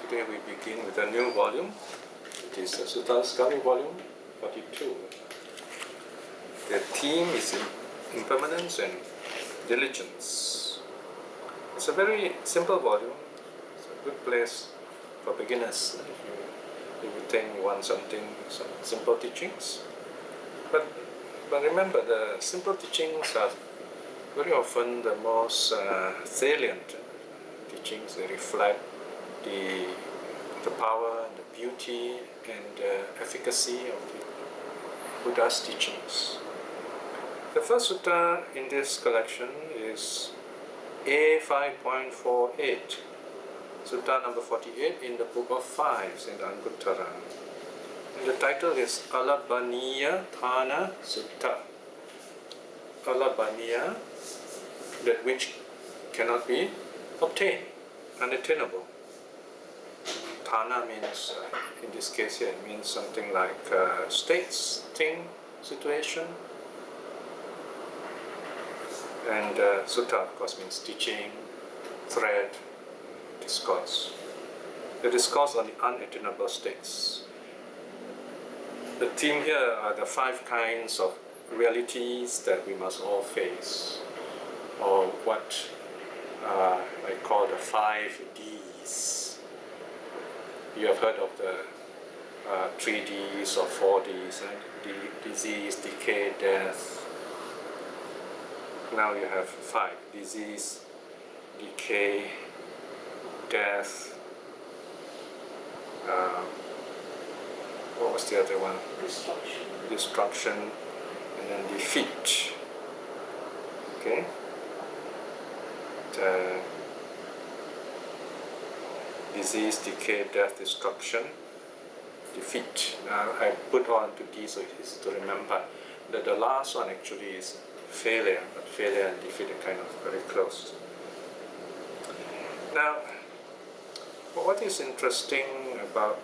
Today we begin with a new volume. It is the Sutta Discovery Volume 42. The theme is impermanence and diligence. It's a very simple volume. It's a good place for beginners if you think you want some simple teachings. But remember, the simple teachings are very often the most salient teachings. They reflect the power, the beauty, and the efficacy of the Buddha's teachings. The first sutta in this collection is A5.48, sutta number 48 in the book of Fives in the Anguttara. And the title is Alabaniya Thana Sutta. Alabaniya, that which cannot be obtained, unattainable. Thana means, in this case here, it means something like states, thing, situation. And sutta, of course, means teaching, thread, discourse. The discourse on the unattainable states. The theme here are the 5 kinds of realities that we must all face, or what I call the 5 Ds. You have heard of the 3 Ds or 4 Ds, disease, decay, death. Now you have 5: disease, decay, death. What was the other one? Destruction, and then defeat. Okay. Disease, decay, death, destruction, defeat. Now I put on to D so it's to remember that the last one actually is failure, but failure and defeat are kind of very close. Now, what is interesting about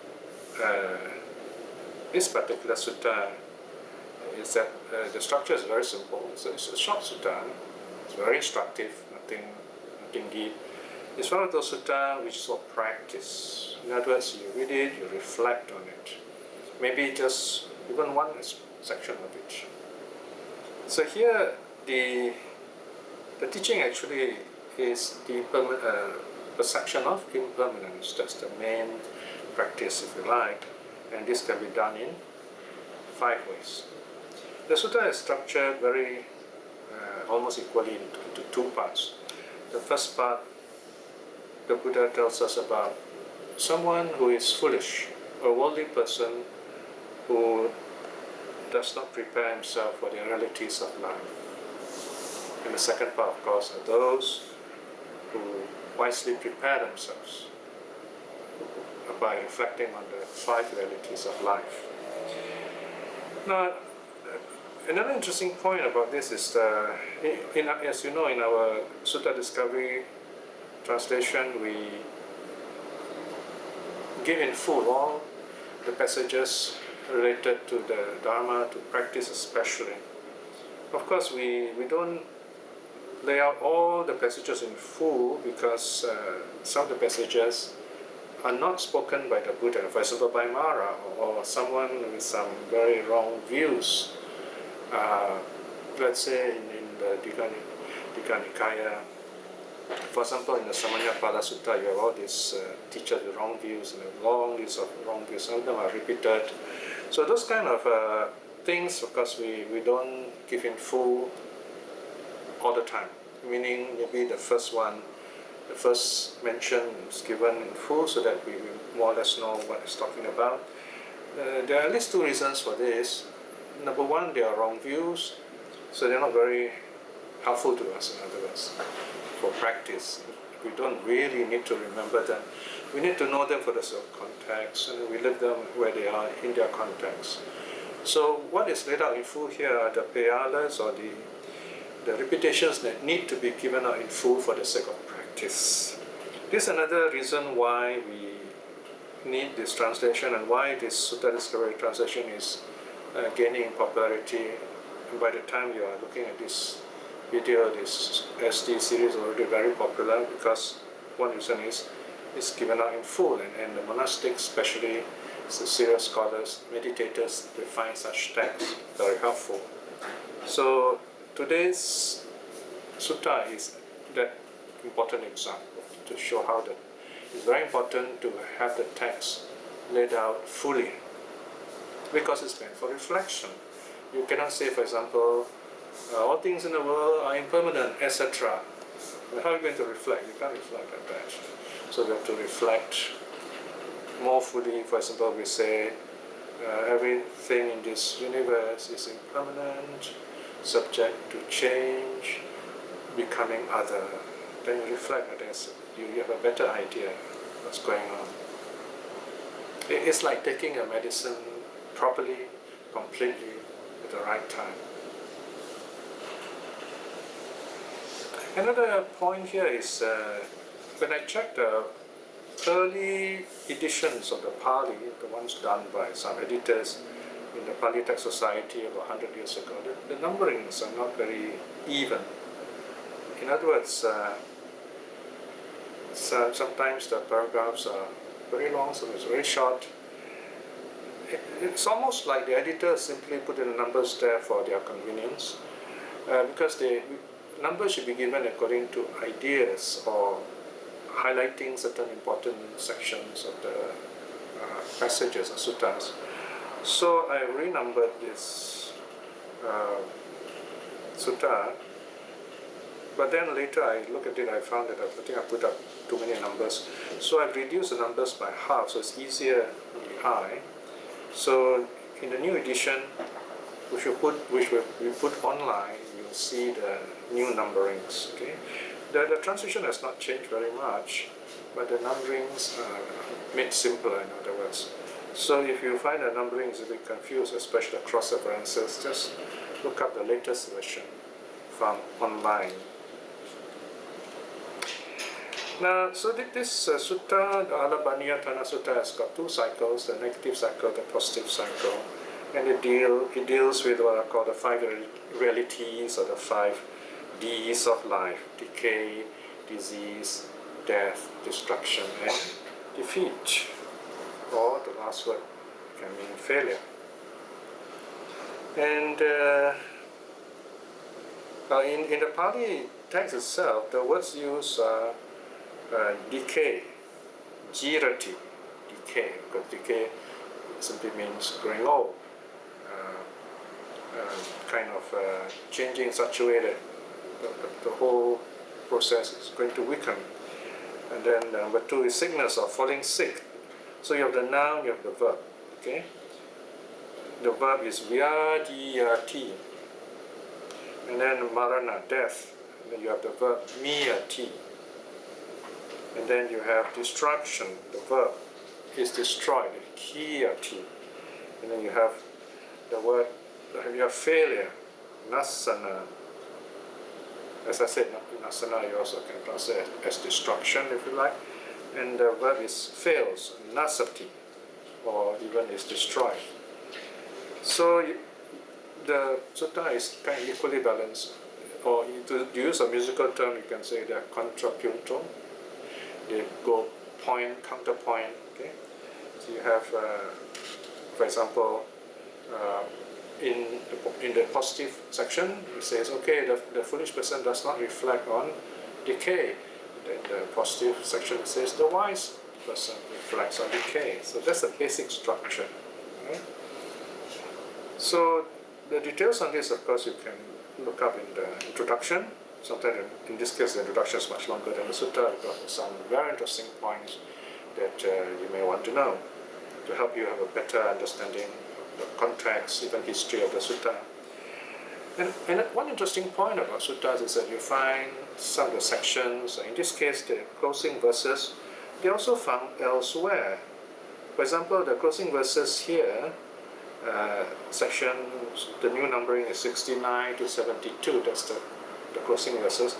this particular sutta is that the structure is very simple. So it's a short sutta. It's very instructive, nothing deep. It's one of those sutta which is for practice. In other words, you read it, you reflect on it. Maybe just even one section of it. So here, the teaching actually is the perception of impermanence. That's the main practice, if you like. And this can be done in 5 ways. The sutta is structured very almost equally into 2 parts. The first part, the Buddha tells us about someone who is foolish, a worldly person who does not prepare himself for the realities of life. And the second part, of course, are those who wisely prepare themselves by reflecting on the 5 realities of life. Now, another interesting point about this is, as you know, in our Sutta Discovery translation, we give in full all the passages related to the Dharma, to practice especially. Of course, we don't lay out all the passages in full because some of the passages are not spoken by the Buddha, for example by Mara or someone with some very wrong views. Let's say in the Digha Nikaya, for example, in the Samannapala Sutta, you have all these teachers with wrong views and a long list of wrong views. Some of them are repeated. So those kind of things, of course, we don't give in full all the time. Meaning maybe the first mention is given in full so that we more or less know what it's talking about. There are at least 2 reasons for this. Number 1, they are wrong views, so they're not very helpful to us, in other words, for practice. We don't really need to remember them. We need to know them for the context, and we live them where they are in their context. So what is laid out in full here are the peyalas, or the repetitions that need to be given out in full for the sake of practice. This is another reason why we need this translation and why this Sutta Discovery translation is gaining popularity. And by the time you are looking at this video, this SD series is already very popular because one reason is is given out in full, and the monastics, especially the serious scholars, meditators, they find such texts very helpful. So today's sutta is that important example to show how it's very important to have the text laid out fully, because it's meant for reflection. You cannot say, for example, all things in the world are impermanent, etc. How are you going to reflect? You can't reflect like that. So we have to reflect more fully. For example, we say everything in this universe is impermanent, subject to change, becoming other. Then you reflect on this, you have a better idea what's going on. It's like taking a medicine properly, completely, at the right time. Another point here is when I checked the early editions of the Pali, the ones done by some editors in the Pali Text Society about 100 years ago, the numberings are not very even. In other words, sometimes the paragraphs are very long, sometimes very short. It's almost like the editors simply put in the numbers there for their convenience, because the numbers should be given according to ideas or highlighting certain important sections of the passages or suttas. So I renumbered this sutta, but then later I looked at it, I found that I think I put up too many numbers. So I've reduced the numbers by half, so it's easier on the eye. So in the new edition, which we put online, you'll see the new numberings. Okay, the translation has not changed very much, but the numberings are made simpler, in other words. So if you find the numberings a bit confused, especially the cross references, just look up the latest version from online. Now, so this sutta, the Alabaniya Sutta, has got two cycles, the negative cycle, the positive cycle, and it deals with what are called the 5 realities, or the 5 Ds of life: decay, disease, death, destruction, and defeat. Or the last word can mean failure. And in the Pali text itself, the words used are decay, jirati, decay, because decay simply means growing old, kind of changing in such a way that the whole process is going to weaken. And then number 2 is sickness, or falling sick. So you have the noun, you have the verb. Okay, the verb is vyadiyati, and then marana, death. And then you have the verb miyati. And then you have destruction, the verb is destroyed, kiyati. And then you have the word, you have failure, nasana. As I said, nasana you also can translate as destruction, if you like. And the verb is fails, nasati, or even is destroyed. So the sutta is kind of equally balanced. Or to use a musical term, you can say they're contrapuntal. They go point, counterpoint. Okay, so you have, for example, in the positive section, it says, okay, the foolish person does not reflect on decay. Then the positive section says the wise person reflects on decay. So that's the basic structure. Right? So the details on this, of course, you can look up in the introduction. Sometimes, in this case, the introduction is much longer than the sutta, because there's some very interesting points that you may want to know to help you have a better understanding of the context, even history of the sutta. And one interesting point about suttas is that you find some of the sections, in this case, the closing verses, they also found elsewhere. For example, the closing verses here, section, the new numbering is 69 to 72, that's the closing verses.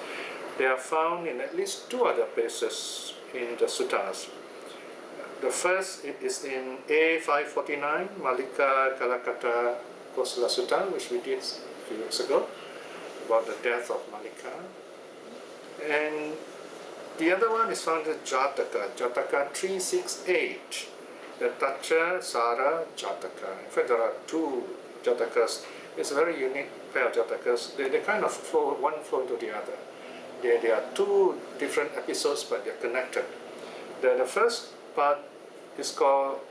They are found in at least 2 other places in the suttas. The first is in A549, Malika Kalakata Kosala Sutta, which we did a few weeks ago, about the death of Malika. And The other one is found in Jataka, Jataka 368, the Tacha Sara Jataka. In fact, there are two Jatakas. It's a very unique pair of Jatakas. They kind of flow, one flow into the other. They are two different episodes, but they're connected. The first part is called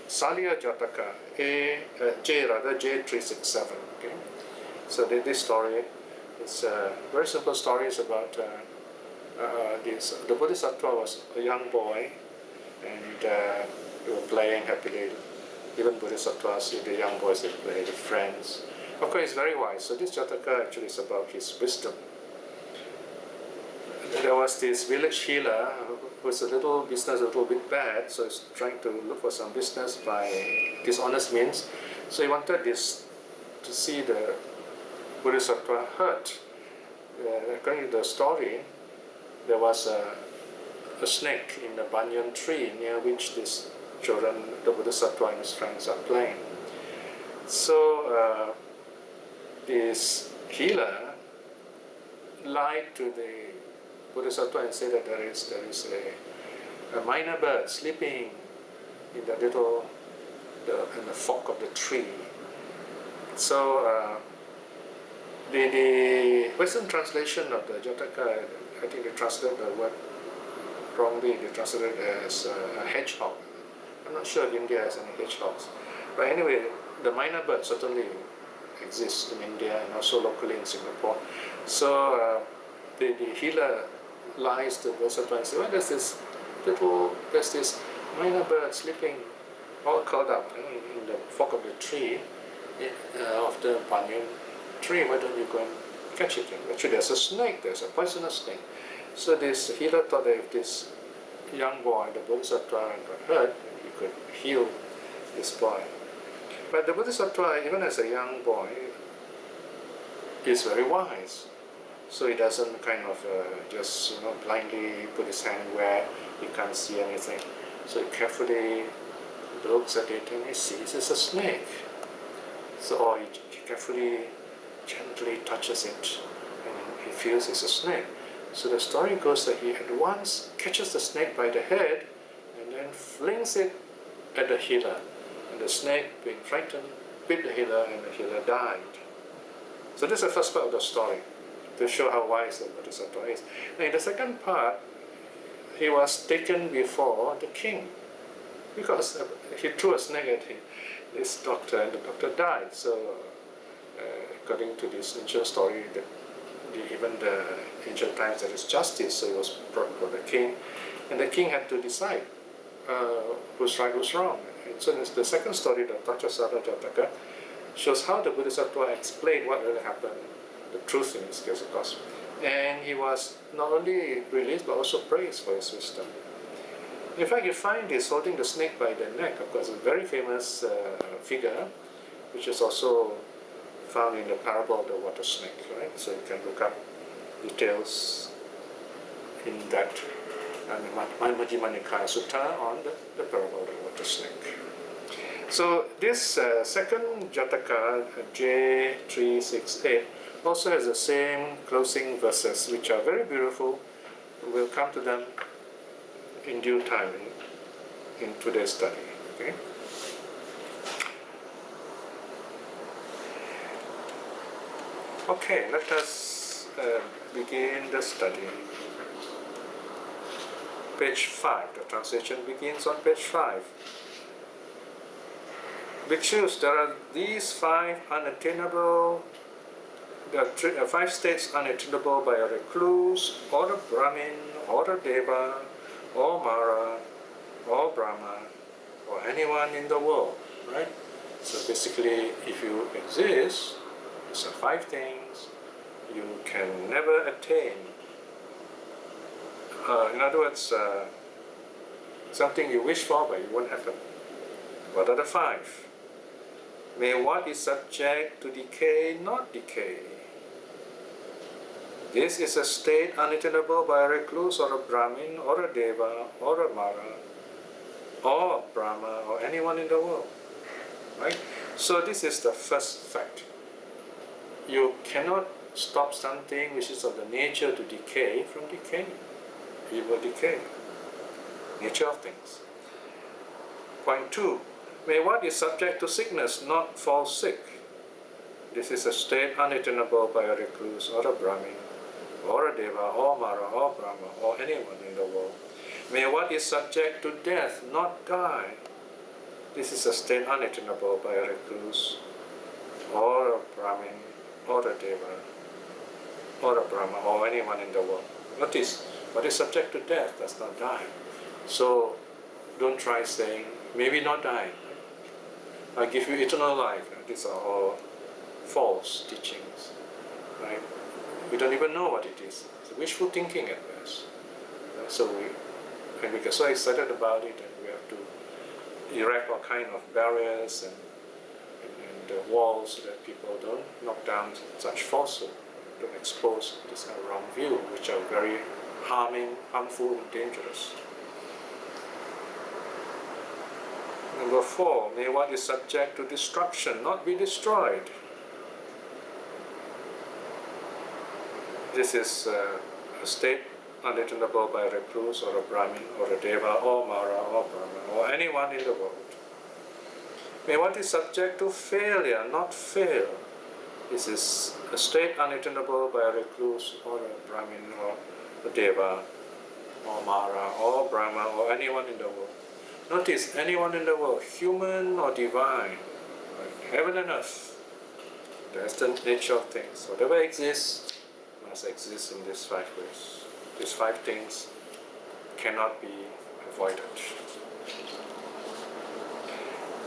Salia Jataka, J367. Okay? So this story is a very simple story. It's about the Bodhisattva was a young boy, and they were playing happily. Even Bodhisattvas, the young boys, they play with friends. Of course, he's very wise. So this Jataka actually is about his wisdom. There was this village healer who's a little bit bad, so he's trying to look for some business by dishonest means. So he wanted this to see the Bodhisattva hurt. According to the story, there was a snake in a banyan tree near which these children, the Bodhisattva and his friends, are playing. So this healer lied to the Bodhisattva and said that there is a minor bird sleeping in the in the fork of the tree. So the Western translation of the Jataka, I think they translated the word wrongly. They translated it as a hedgehog. I'm not sure if India has any hedgehogs. But anyway, the minor bird certainly exists in India and also locally in Singapore. So the healer lies to the Bodhisattva and says, well, there's this minor bird sleeping all curled up in the fork of the tree, of the banyan tree. Why don't you go and catch it? And actually, there's a snake, there's a poisonous snake. So this healer thought that if this young boy, the Bodhisattva, got hurt, he could heal this boy. But the Bodhisattva, even as a young boy, is very wise. So he doesn't kind of just blindly put his hand where he can't see anything. So he carefully looks at it and he sees it's a snake. So he carefully, gently touches it and he feels it's a snake. So the story goes that he at once catches the snake by the head and then flings it at the healer. And the snake, being frightened, bit the healer and the healer died. So this is the first part of the story, to show how wise the Bodhisattva is. Now in the second part, he was taken before the king because he threw a snake at this doctor and the doctor died. So according to this ancient story, even the ancient times there is justice, so it was brought before the king, and the king had to decide who's right, who's wrong. And so the second story, the Tachasara Jataka, shows how the Bodhisattva explained what really happened, the truth in this case, of course. And he was not only released but also praised for his wisdom. In fact, you find this holding the snake by the neck, of course, a very famous figure, which is also found in the parable of the water snake, right? So you can look up details in that Majjhima Nikaya Sutta on the parable of the water snake. So this second Jataka, J368, also has the same closing verses, which are very beautiful. We'll come to them in due time in today's study. Okay? Okay, let us begin the study. Page 5. The translation begins on page 5. Bhikshus, there are these five states unattainable by a recluse, or a Brahmin, or a Deva, or Mara, or Brahma, or anyone in the world, right? So basically, if you exist, these are five things you can never attain. In other words, something you wish for but it won't happen. What are the five? May what is subject to decay not decay. This is a state unattainable by a recluse or a Brahmin or a Deva or a Mara or Brahma or anyone in the world. Right? So this is the first fact. You cannot stop something which is of the nature to decay from decaying. evil decay. Nature of things. Point 2. May what is subject to sickness not fall sick. This is a state unattainable by a recluse or a Brahmin, or a Deva, or Mara, or Brahma, or anyone in the world. May what is subject to death not die. This is a state unattainable by a recluse, or a Brahmin, or a Deva, or a Brahma, or anyone in the world. Notice, what is subject to death does not die. So, don't try saying, maybe not die. I give you eternal life. These are all false teachings, right? We don't even know what it is. It's wishful thinking at best. So when we get so excited about it, and we have to erect all kind of barriers and walls so that people don't knock down such falsehood, don't expose this kind of wrong view, which are very harmful, and dangerous. Number 4, may what is subject to destruction not be destroyed. This is a state unattainable by a recluse or a Brahmin or a Deva or Mara or Brahma or anyone in the world. May what is subject to failure not fail. This is a state unattainable by a recluse or a Brahmin or a Deva or Mara or Brahma or anyone in the world. Notice, anyone in the world, human or divine, right? Heaven and earth. That's the nature of things. Whatever exists must exist in these 5 ways. These 5 things cannot be avoided.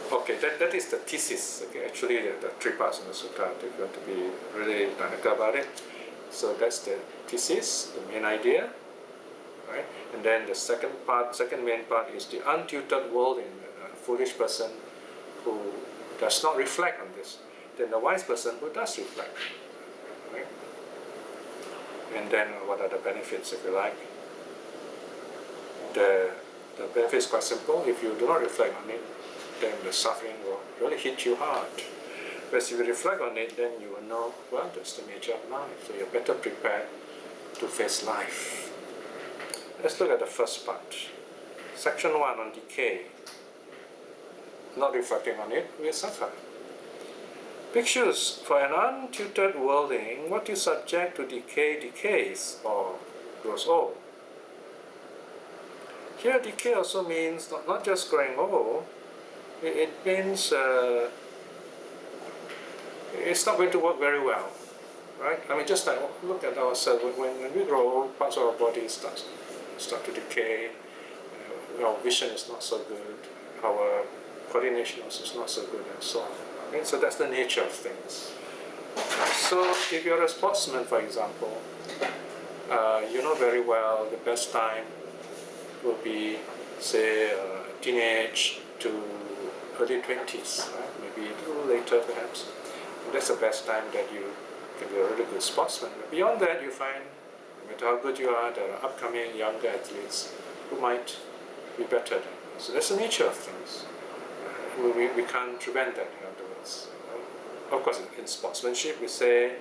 Okay, that is the thesis. Okay, actually, the 3 parts in the sutta, if you want to be really technical about it. So that's the thesis, the main idea. Right? And then the second main part is the untutored worldling, a foolish person who does not reflect on this. Then the wise person who does reflect. Right? And then what are the benefits, if you like? The benefit is quite simple. If you do not reflect on it, then the suffering will really hit you hard. Whereas if you reflect on it, then you will know, well, that's the nature of life. So you're better prepared to face life. Let's look at the first part. Section 1 on decay. Not reflecting on it, we suffer. Pictures. For an untutored worldling, what is subject to decay decays or grows old. Here decay also means not just growing old, it means it's not going to work very well. Right? I mean, just like look at ourselves. When we grow old, parts of our body start to decay. Our vision is not so good. Our coordination also is not so good, and so on. Okay? So that's the nature of things. So if you're a sportsman, for example, you know very well the best time will be, say, teenage to early 20s, right? Maybe a little later perhaps. And that's the best time that you can be a really good sportsman. But beyond that, you find, no matter how good you are, there are upcoming younger athletes who might be better than you. So that's the nature of things. We can't prevent that, in other words. Of course, in sportsmanship, we say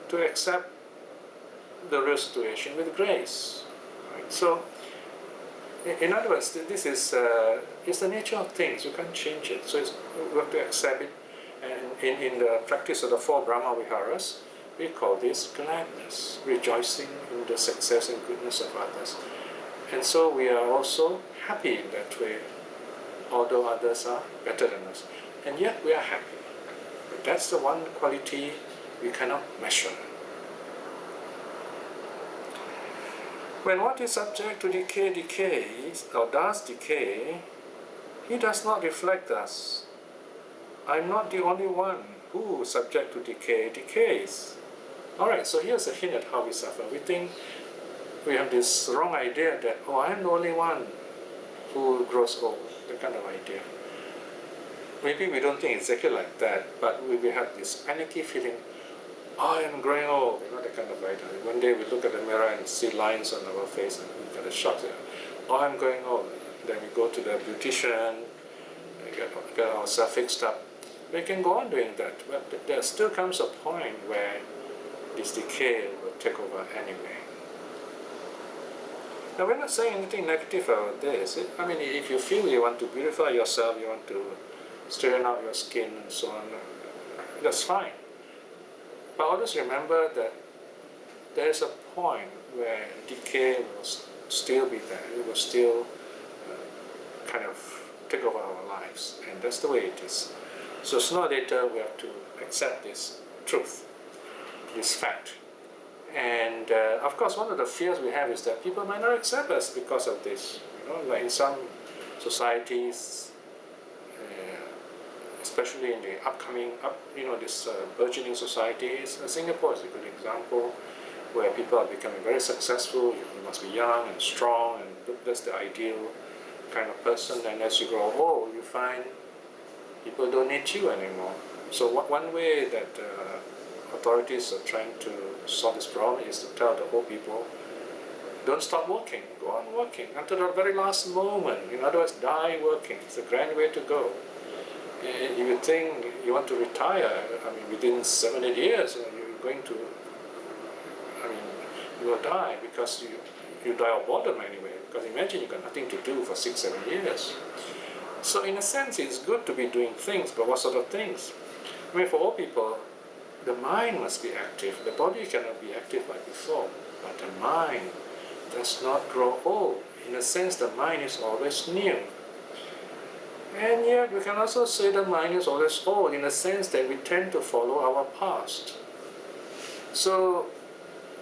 to accept the real situation with grace. Right? So, in other words, this is it's the nature of things. You can't change it. So we have to accept it. And in the practice of the 4 Brahma Viharas, we call this gladness, rejoicing in the success and goodness of others. And so we are also happy in that way, although others are better than us. And yet we are happy. That's the one quality we cannot measure. When what is subject to decay decays, or does decay, he does not reflect us. I'm not the only one who, subject to decay, decays. Alright, so here's a hint at how we suffer. We think we have this wrong idea that, oh, I'm the only one who grows old, that kind of idea. Maybe we don't think exactly like that, but we have this panicky feeling, oh, I'm growing old, that kind of idea. One day we look at the mirror and see lines on our face and we get a shock. Oh, I'm growing old. Then we go to the beautician, get ourselves fixed up. We can go on doing that, but there still comes a point where this decay will take over anyway. Now, we're not saying anything negative about this. I mean, if you feel you want to beautify yourself, you want to straighten out your skin and so on, that's fine. But always remember that there is a point where decay will still be there. It will still kind of take over our lives, and that's the way it is. So sooner or later, we have to accept this truth, this fact. And of course, one of the fears we have is that people might not accept us because of this. Like in some societies, especially in the upcoming, this burgeoning societies. Singapore is a good example, where people are becoming very successful. You must be young and strong, and that's the ideal kind of person. And as you grow old, you find people don't need you anymore. So one way that authorities are trying to solve this problem is to tell the old people, don't stop working, go on working until the very last moment. In other words, die working. It's a grand way to go. If you think you want to retire, within 7 8 years, you're going to, you will die because you die of boredom anyway. Because imagine you've got nothing to do for 6 7 years. So in a sense, it's good to be doing things, but what sort of things? For all people, the mind must be active. The body cannot be active like before, but the mind does not grow old. In a sense, the mind is always new. And yet, we can also say the mind is always old in the sense that we tend to follow our past. So,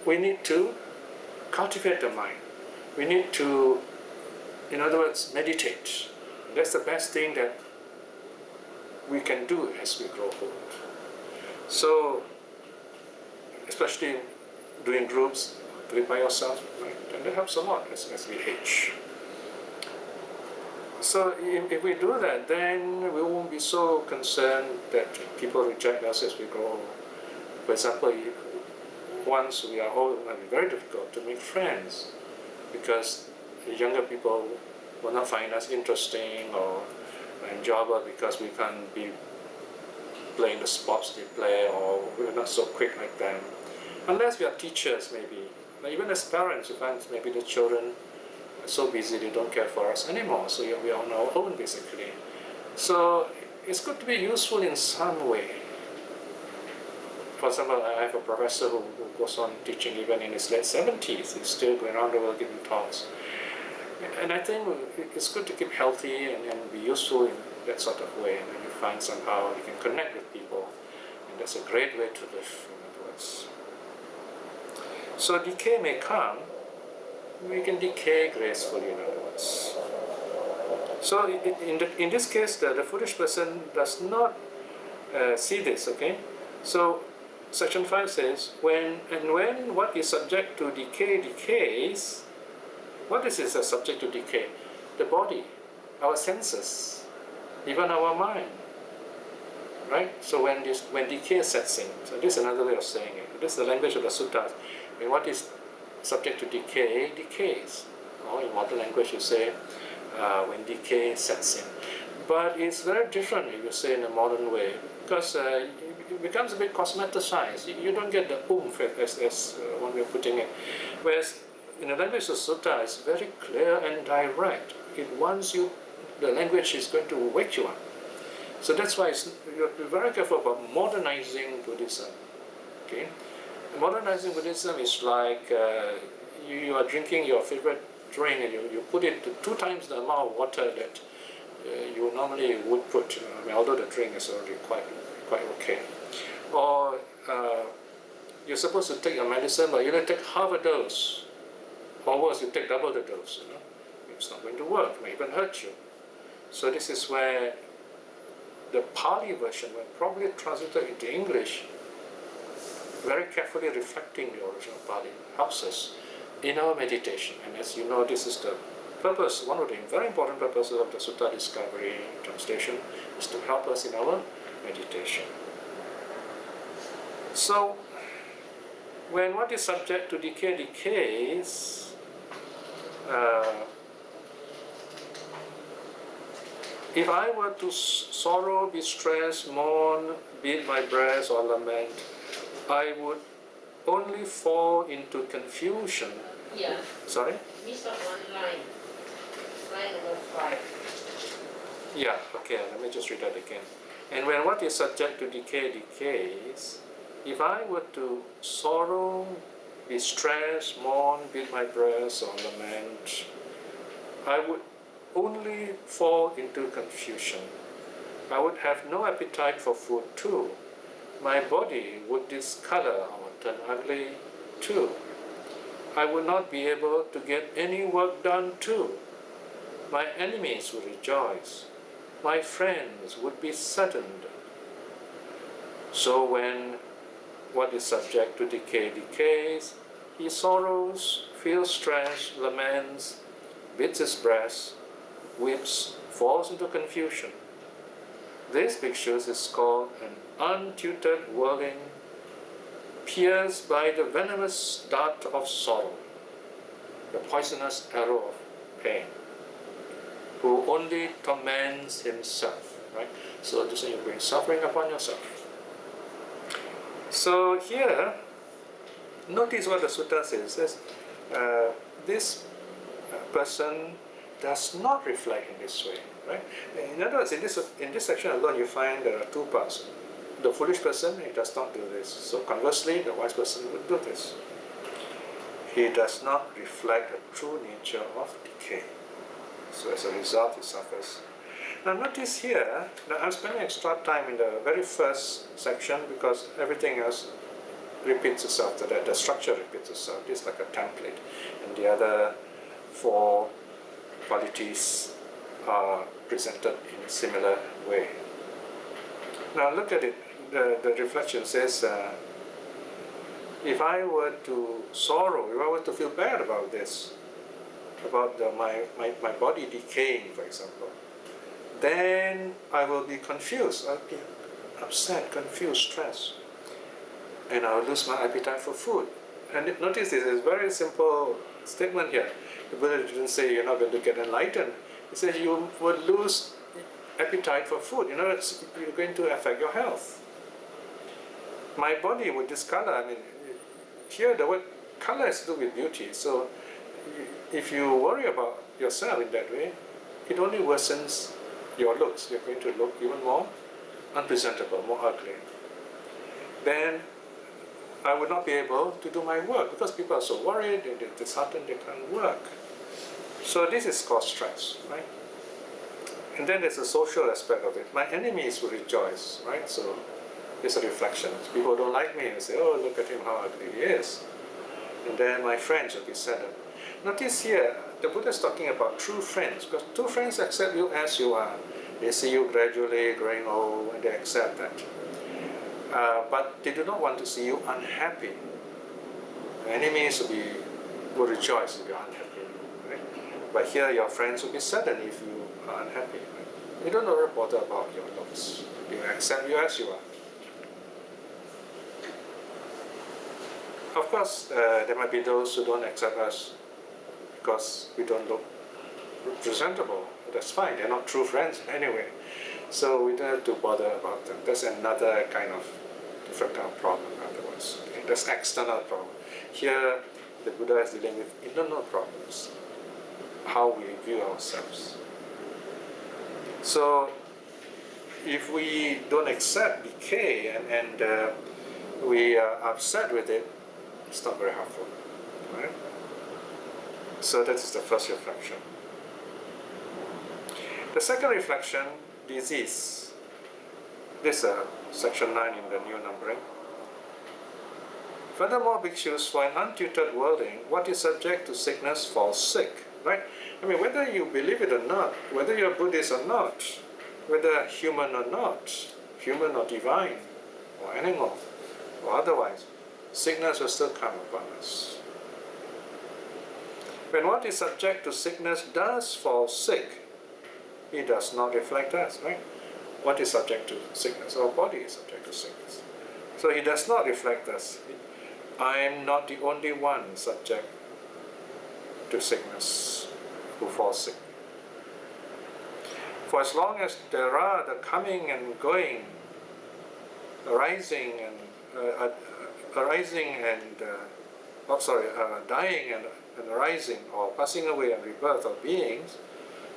we need to cultivate the mind. We need to, in other words, meditate. That's the best thing that we can do as we grow old. So, especially doing groups, do it by yourself, right? And that helps a lot as we age. So if we do that, then we won't be so concerned that people reject us as we grow old. For example, once we are old, it might be very difficult to make friends because the younger people will not find us interesting or enjoyable because we can't be playing the sports they play, or we're not so quick like them. Unless we are teachers, maybe. But even as parents, we find maybe the children are so busy they don't care for us anymore, so we are on our own basically. So it's good to be useful in some way. For example, I have a professor who goes on teaching even in his late 70s. He's still going around the world giving talks. And I think it's good to keep healthy and be useful in that sort of way. And then you find somehow you can connect with people. And that's a great way to live, in other words. So decay may come. We can decay gracefully, in other words. So in this case, the foolish person does not see this, okay? So Section 5 says, when what is subject to decay decays, what is subject to decay? The body, our senses, even our mind, right? So when decay sets in, so this is another way of saying it. This is the language of the suttas. When what is subject to decay decays, or in modern language you say, when decay sets in. But it's very different if you say in a modern way, because it becomes a bit cosmeticized. You don't get the oomph as one way of putting it. Whereas in the language of sutta, it's very clear and direct. It wants you, the language is going to wake you up. So that's why you're very careful about modernizing Buddhism. Okay? Modernizing Buddhism is like you are drinking your favorite drink and you put it to 2 times the amount of water that you normally would put. Although the drink is already quite okay. Or you're supposed to take your medicine, but you only take half a dose. Or worse, you take double the dose. It's not going to work. It may even hurt you. So this is where the Pali version, when probably translated into English, very carefully reflecting the original Pali, helps us in our meditation. And as you know, this is the purpose, one of the very important purposes of the Sutta Discovery translation, is to help us in our meditation. So, when what is subject to decay decays, if I were to sorrow, be stressed, mourn, beat my breast or lament, I would only fall into confusion Yeah, Sorry? missed out one line. Line number 5. Yeah, okay, let me just read that again. And when what is subject to decay decays, if I were to sorrow, be stressed, mourn, beat my breast, or lament, I would only fall into confusion. I would have no appetite for food too. My body would discolor or turn ugly too. I would not be able to get any work done too. My enemies would rejoice. My friends would be saddened. So when what is subject to decay decays, he sorrows, feels stress, laments, beats his breast, weeps, falls into confusion. This pictures is called an untutored whirling, pierced by the venomous dart of sorrow, the poisonous arrow of pain, who only torments himself, right? So this is you bring suffering upon yourself. So here, notice what the sutta says. It says, this person does not reflect in this way, right? In other words, in this section alone, you find there are two parts. The foolish person, he does not do this. So conversely, the wise person would do this. He does not reflect the true nature of decay. So as a result, he suffers. Now notice here that I'm spending extra time in the very first section because everything else repeats itself. The structure repeats itself. It's like a template. And the other 4 qualities are presented in a similar way. Now look at it. The reflection says, if I were to sorrow, if I were to feel bad about this, about my body decaying, for example, then I will be confused. I'll be upset, confused, stressed. And I'll lose my appetite for food. And notice this is a very simple statement here. The Buddha didn't say you're not going to get enlightened. He says you will lose appetite for food. You know, you're going to affect your health. My body would discolor. I mean, here the word color has to do with beauty. So if you worry about yourself in that way, it only worsens your looks. You're going to look even more unpresentable, more ugly. Then I would not be able to do my work because people are so worried, they're disheartened, they can't work. So this is called stress, right? And then there's a social aspect of it. My enemies will rejoice, right? So it's a reflection. People don't like me and say, oh, look at him, how ugly he is. And then my friends will be saddened. Notice here, the Buddha is talking about true friends, because true friends accept you as you are. They see you gradually growing old, and they accept that. But they do not want to see you unhappy. Enemies will rejoice if you're unhappy. Right? But here, your friends will be saddened if you are unhappy. Right? You don't bother about your looks. They accept you as you are. Of course, there might be those who don't accept us because we don't look presentable. That's fine. They're not true friends anyway. So we don't have to bother about them. That's another kind of different kind of problem, in other words. Okay? That's external problem. Here, the Buddha is dealing with internal problems, how we view ourselves. So, if we don't accept decay and we are upset with it, it's not very helpful. Right? So that is the first reflection. The second reflection, disease. This is section 9 in the new numbering. Furthermore, bhikshus, for an untutored worldling, what is subject to sickness falls sick. Right? I mean, whether you believe it or not, whether you're Buddhist or not, whether human or not, human or divine, or animal, or otherwise, sickness will still come upon us. When what is subject to sickness does fall sick, he does not reflect us, right? What is subject to sickness? Our body is subject to sickness. So he does not reflect us. I am not the only one subject to sickness who falls sick. For as long as there are the coming and going, arising and dying and rising, or passing away and rebirth of beings,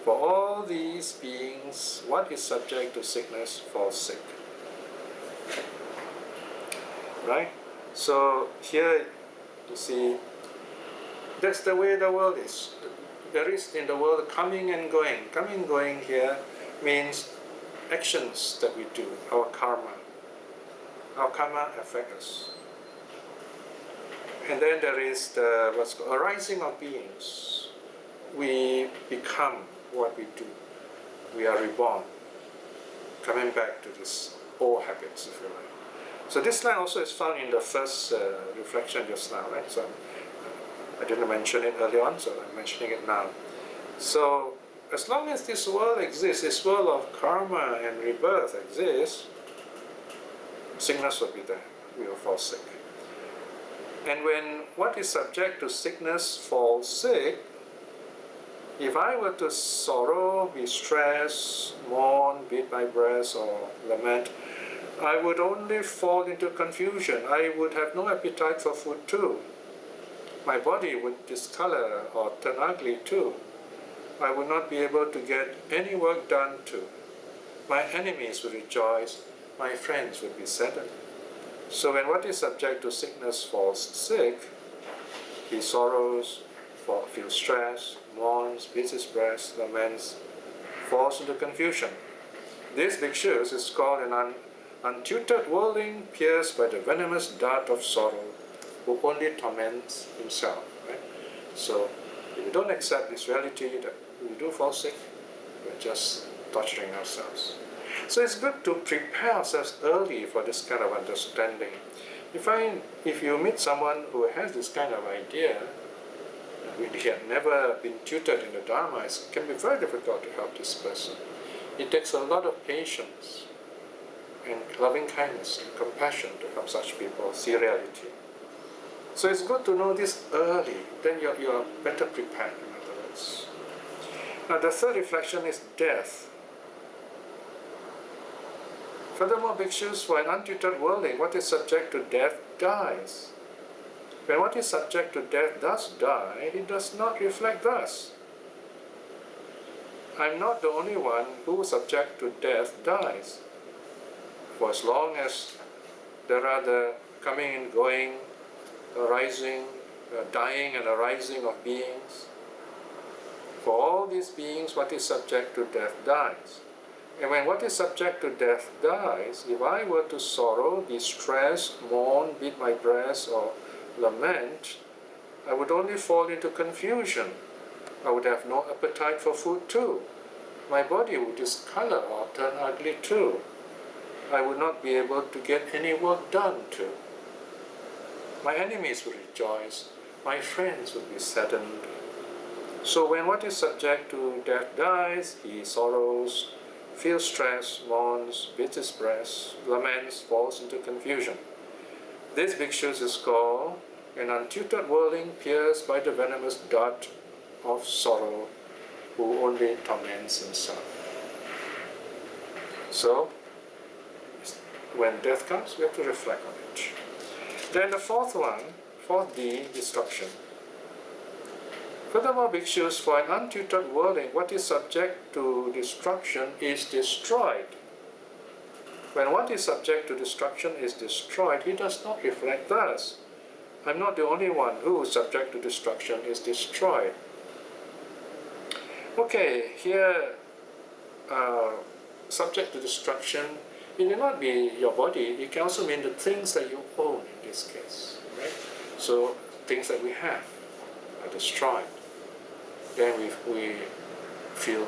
for all these beings, what is subject to sickness falls sick. Right? So here you see, that's the way the world is. There is in the world coming and going. Coming and going here means actions that we do, our karma. Our karma affects us. And then there is the what's called arising of beings. We become what we do. We are reborn, coming back to these old habits, if you like. So this line also is found in the first reflection just now, right? So I didn't mention it early on, so I'm mentioning it now. So as long as this world exists, this world of karma and rebirth exists, sickness will be there. We will fall sick. And when what is subject to sickness falls sick, if I were to sorrow, be stressed, mourn, beat my breast, or lament, I would only fall into confusion. I would have no appetite for food too. My body would discolor or turn ugly too. I would not be able to get any work done too. My enemies would rejoice. My friends would be saddened. So when what is subject to sickness falls sick, he sorrows, feels stress, mourns, beats his breast, laments, falls into confusion. This bhikshus is called an untutored worldling pierced by the venomous dart of sorrow, who only torments himself. Right? So if we don't accept this reality that we do fall sick, we're just torturing ourselves. So it's good to prepare ourselves early for this kind of understanding. If you meet someone who has this kind of idea, he had never been tutored in the Dharma, it can be very difficult to help this person. It takes a lot of patience and loving kindness and compassion to help such people see reality. So it's good to know this early, then you're better prepared, in other words. Now the third reflection is death. Furthermore, bhikshus, for an untutored worldling, what is subject to death dies. When what is subject to death does die, it does not reflect thus. I'm not the only one who, subject to death, dies. For as long as there are the coming and going, arising, dying and arising of beings, for all these beings, what is subject to death dies. And when what is subject to death dies, if I were to sorrow, be stressed, mourn, beat my breast, or lament, I would only fall into confusion. I would have no appetite for food too. My body would discolor or turn ugly too. I would not be able to get any work done too. My enemies would rejoice. My friends would be saddened. So when what is subject to death dies, he sorrows, feels stress, mourns, beats his breast, laments, falls into confusion. This bhikshus is called an untutored worldling pierced by the venomous dart of sorrow, who only torments himself. So, when death comes, we have to reflect on it. Then the fourth D, destruction. Furthermore, bhikshus, for an untutored worldling, what is subject to destruction is destroyed. When what is subject to destruction is destroyed, he does not reflect thus. I'm not the only one who, subject to destruction, is destroyed. Okay, here, subject to destruction, it may not be your body, it can also mean the things that you own in this case. Right? So, things that we have are destroyed. Then we feel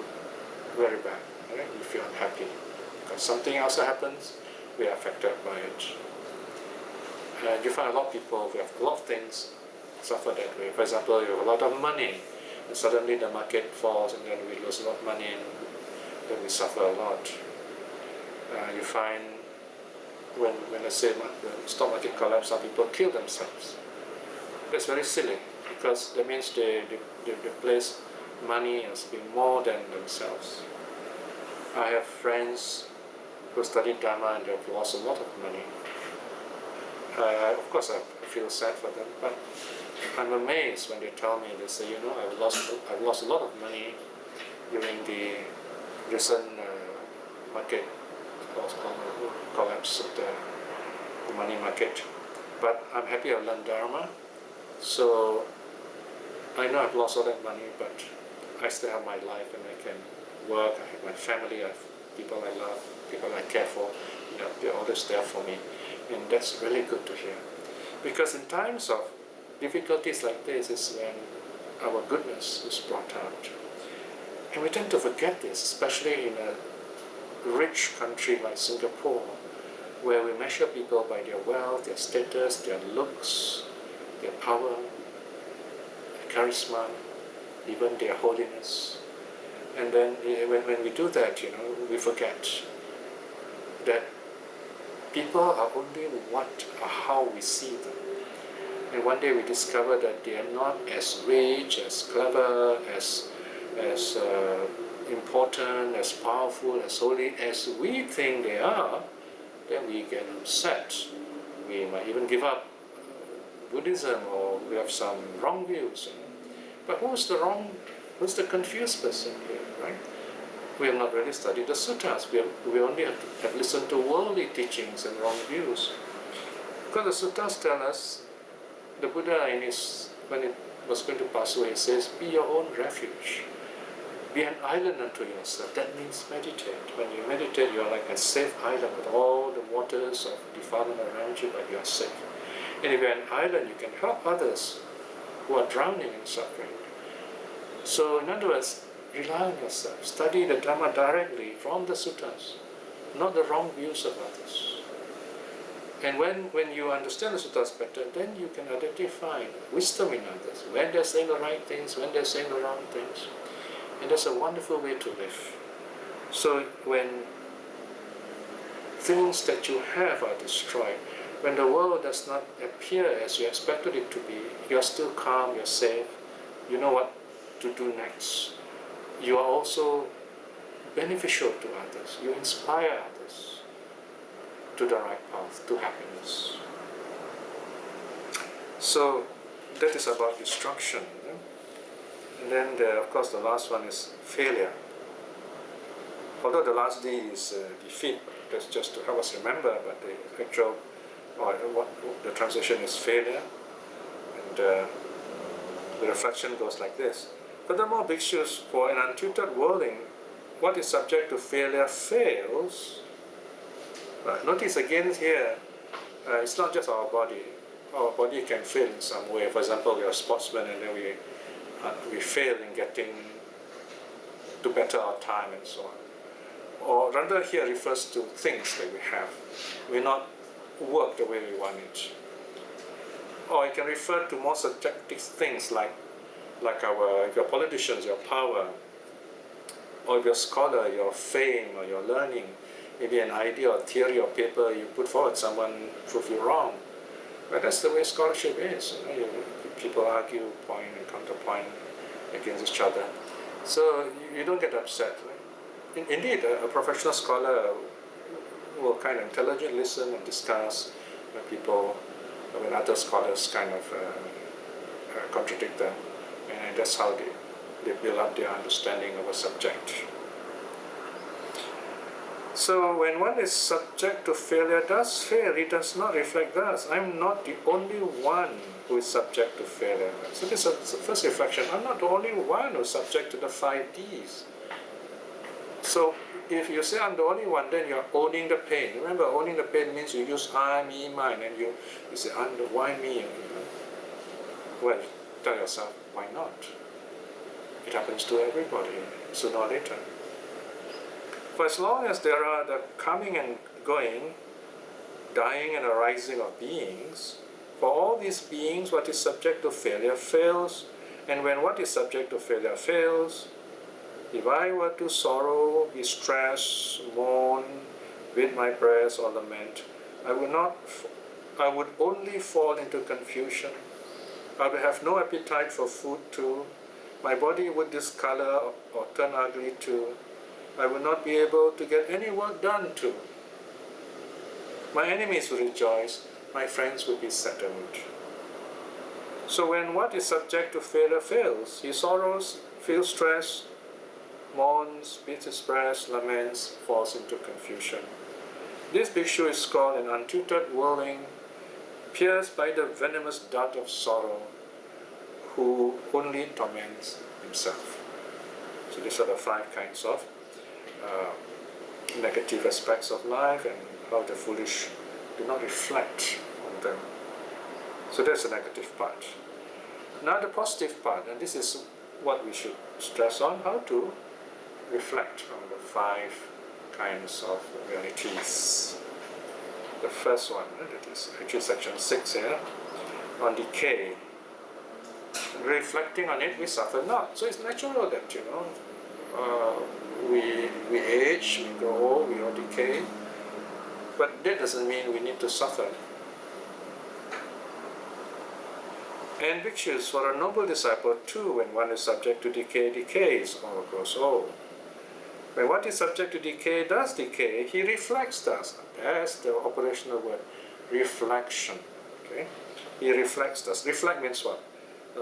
very bad, right? We feel unhappy. Because something else that happens, we are affected by it. And you find a lot of people who have a lot of things suffer that way. For example, you have a lot of money, and suddenly the market falls, and then we lose a lot of money, and then we suffer a lot. You find when the stock market collapses, some people kill themselves. That's very silly, because that means they place money as being more than themselves. I have friends who studied Dharma and they've lost a lot of money. Of course, I feel sad for them, but I'm amazed when they tell me, they say, I've lost a lot of money during the recent market collapse of the money market. But I'm happy I've learned Dharma. So I know I've lost all that money, but I still have my life and I can work, I have my family, I have people I love, people I care for, they're always there for me. And that's really good to hear. Because in times of difficulties like this is when our goodness is brought out. And we tend to forget this, especially in a rich country like Singapore, where we measure people by their wealth, their status, their looks, their power, their charisma, even their holiness. And then when we do that, we forget that people are only what or how we see them. And one day we discover that they are not as rich, as clever, as important, as powerful, as holy as we think they are. Then we get upset. We might even give up Buddhism, or we have some wrong views. But who's the confused person here, right? We have not really studied the suttas. We only have listened to worldly teachings and wrong views. Because the suttas tell us, the Buddha, when it was going to pass away, says, be your own refuge. Be an island unto yourself. That means meditate. When you meditate, you are like a safe island with all the waters of defilement around you, but you are safe. And if you're an island, you can help others who are drowning in suffering. So, in other words, rely on yourself. Study the Dhamma directly from the suttas, not the wrong views of others. And when you understand the suttas better, then you can identify wisdom in others, when they're saying the right things, when they're saying the wrong things. And that's a wonderful way to live. So when things that you have are destroyed, when the world does not appear as you expected it to be, you're still calm, you're safe, you know what to do next. You are also beneficial to others. You inspire others to the right path, to happiness. So that is about destruction. And then, of course, the last one is failure. Although the last D is defeat, that's just to help us remember, but the actual, the translation is failure. And the reflection goes like this. Furthermore, bhikshus, for an untutored worldling, what is subject to failure fails. Notice again here, it's not just our body. Our body can fail in some way. For example, we are sportsmen and then we fail in getting to better our time and so on. Or rather here refers to things that we have. We not work the way we want it. Or it can refer to more subjective things like if you're politicians, your power, or if you're a scholar, your fame or your learning, maybe an idea or theory or paper you put forward, someone prove you wrong. But that's the way scholarship is. People argue, point and counterpoint against each other. So you don't get upset. Right? Indeed, a professional scholar will kind of intelligently listen and discuss when other scholars kind of contradict them. And that's how they build up their understanding of a subject. So when one is subject to failure, does fail, it does not reflect thus. I'm not the only one who is subject to failure. So this is the first reflection. I'm not the only one who is subject to the 5 Ds. So if you say I'm the only one, then you're owning the pain. Remember, owning the pain means you use I, me, mine, and you say, why me? Well, tell yourself, why not? It happens to everybody, sooner or later. For as long as there are the coming and going, dying and arising of beings, for all these beings, what is subject to failure fails, and when what is subject to failure fails, if I were to sorrow, distress, mourn, beat my breast or lament, I would only fall into confusion. I would have no appetite for food too. My body would discolor or turn ugly too. I would not be able to get any work done too. My enemies would rejoice, my friends would be saddened. So when what is subject to failure fails, he sorrows, feels stress, mourns, beats his breast, laments, falls into confusion. This bhikshu is called an untutored worldling, pierced by the venomous dart of sorrow, who only torments himself. So these are the 5 kinds of negative aspects of life and how the foolish do not reflect on them. So that's the negative part. Now the positive part, and this is what we should stress on, how to reflect on the 5 kinds of realities. The first one, that is actually section 6 here, on decay. Reflecting on it, we suffer not. So it's natural that, we age, we grow old, we all decay. But that doesn't mean we need to suffer. And bhikshus, for a noble disciple too, when one is subject to decay, decays or grows old. When what is subject to decay does decay, he reflects thus. That's the operational word, reflection. Okay? He reflects thus. Reflect means what?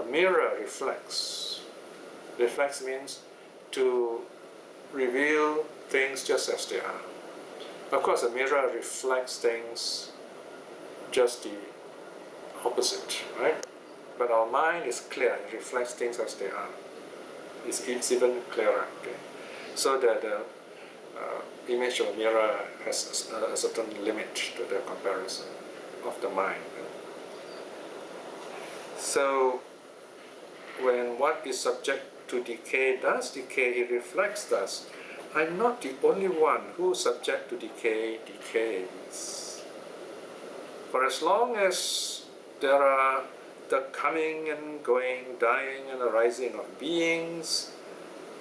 A mirror reflects. Reflects means to reveal things just as they are. Of course, a mirror reflects things just the opposite, right? But our mind is clear, it reflects things as they are. It's even clearer. Okay? So that the image of a mirror has a certain limit to the comparison of the mind. So when what is subject to decay does decay, he reflects thus. I'm not the only one who is subject to decay decays. For as long as there are the coming and going, dying and arising of beings,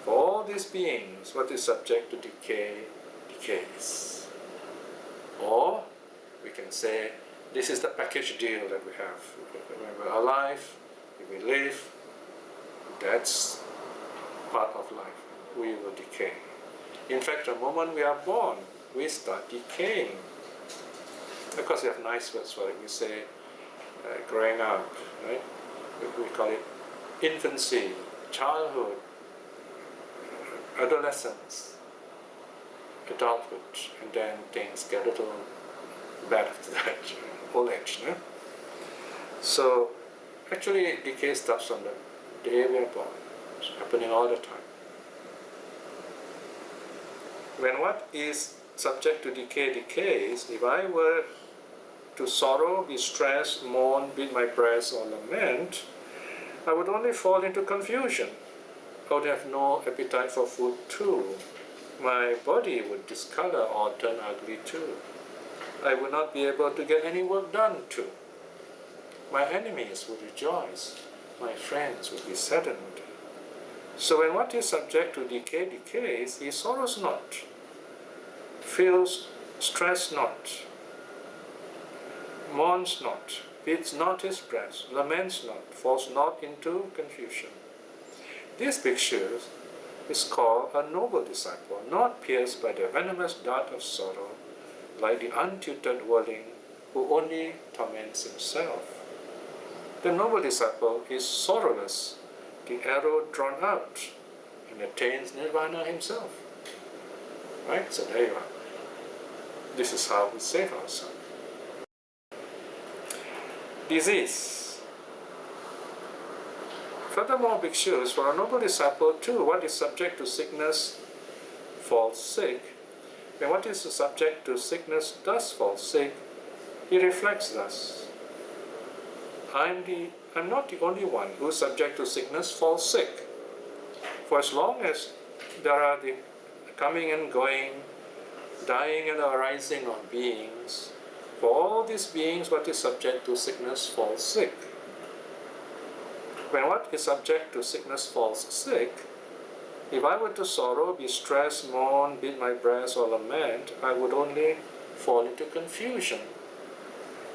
for all these beings, what is subject to decay decays. Or we can say, this is the package deal that we have. When we're alive, if we live, that's part of life. We will decay. In fact, the moment we are born, we start decaying. Of course, we have nice words for it. We say growing up, right? We call it infancy, childhood, adolescence, adulthood, and then things get a little bad after that, old age. No? So actually decay starts from the day we are born. It's happening all the time. When what is subject to decay decays, if I were to sorrow, be stressed, mourn, beat my breast, or lament, I would only fall into confusion. I would have no appetite for food too. My body would discolor or turn ugly too. I would not be able to get any work done too. My enemies would rejoice. My friends would be saddened. So when what is subject to decay decays, he sorrows not, feels stress not, mourns not, beats not his breast, laments not, falls not into confusion. This bhikshu is called a noble disciple, not pierced by the venomous dart of sorrow, like the untutored worldling who only torments himself. The noble disciple is sorrowless, the arrow drawn out, and attains nirvana himself. Right? So there you are. This is how we save ourselves. Disease. Furthermore, bhikshus, for a noble disciple too, what is subject to sickness falls sick. When what is subject to sickness does fall sick, he reflects thus. I'm not the only one who is subject to sickness falls sick. For as long as there are the coming and going, dying and arising of beings, for all these beings what is subject to sickness falls sick. When what is subject to sickness falls sick, if I were to sorrow, be stressed, mourn, beat my breast, or lament, I would only fall into confusion.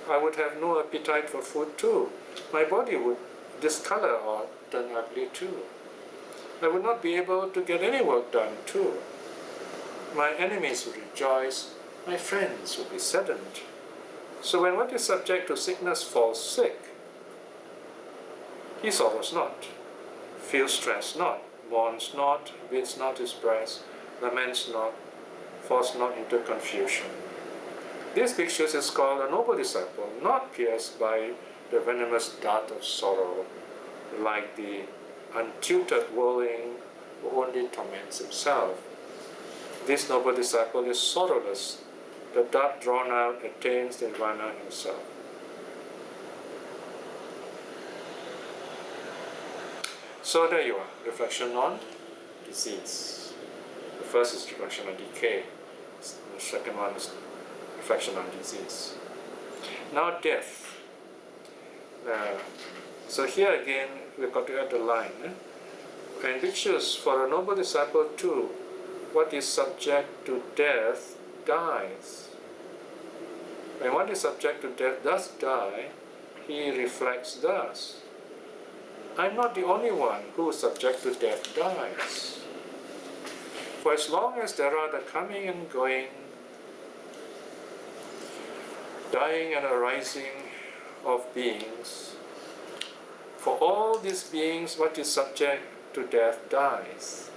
I would have no appetite for food too. My body would discolor or turn ugly too. I would not be able to get any work done too. My enemies would rejoice, my friends would be saddened. So when what is subject to sickness falls sick, He sorrows not, feels stress not, mourns not, beats not his breast, laments not, falls not into confusion. This picture is called a noble disciple, not pierced by the venomous dart of sorrow, like the untutored worldling who only torments himself. This noble disciple is sorrowless. The dart drawn out attains nirvana himself. So there you are, reflection on disease. The first is reflection on decay. The second one is reflection on disease. Now death. So here again, we've got to add the line. And pictures for a noble disciple too, what is subject to death dies. When one is subject to death does die, he reflects thus: I'm not the only one who is subject to death dies. For as long as there are the coming and going, dying and arising of beings, for all these beings, what is subject to death dies.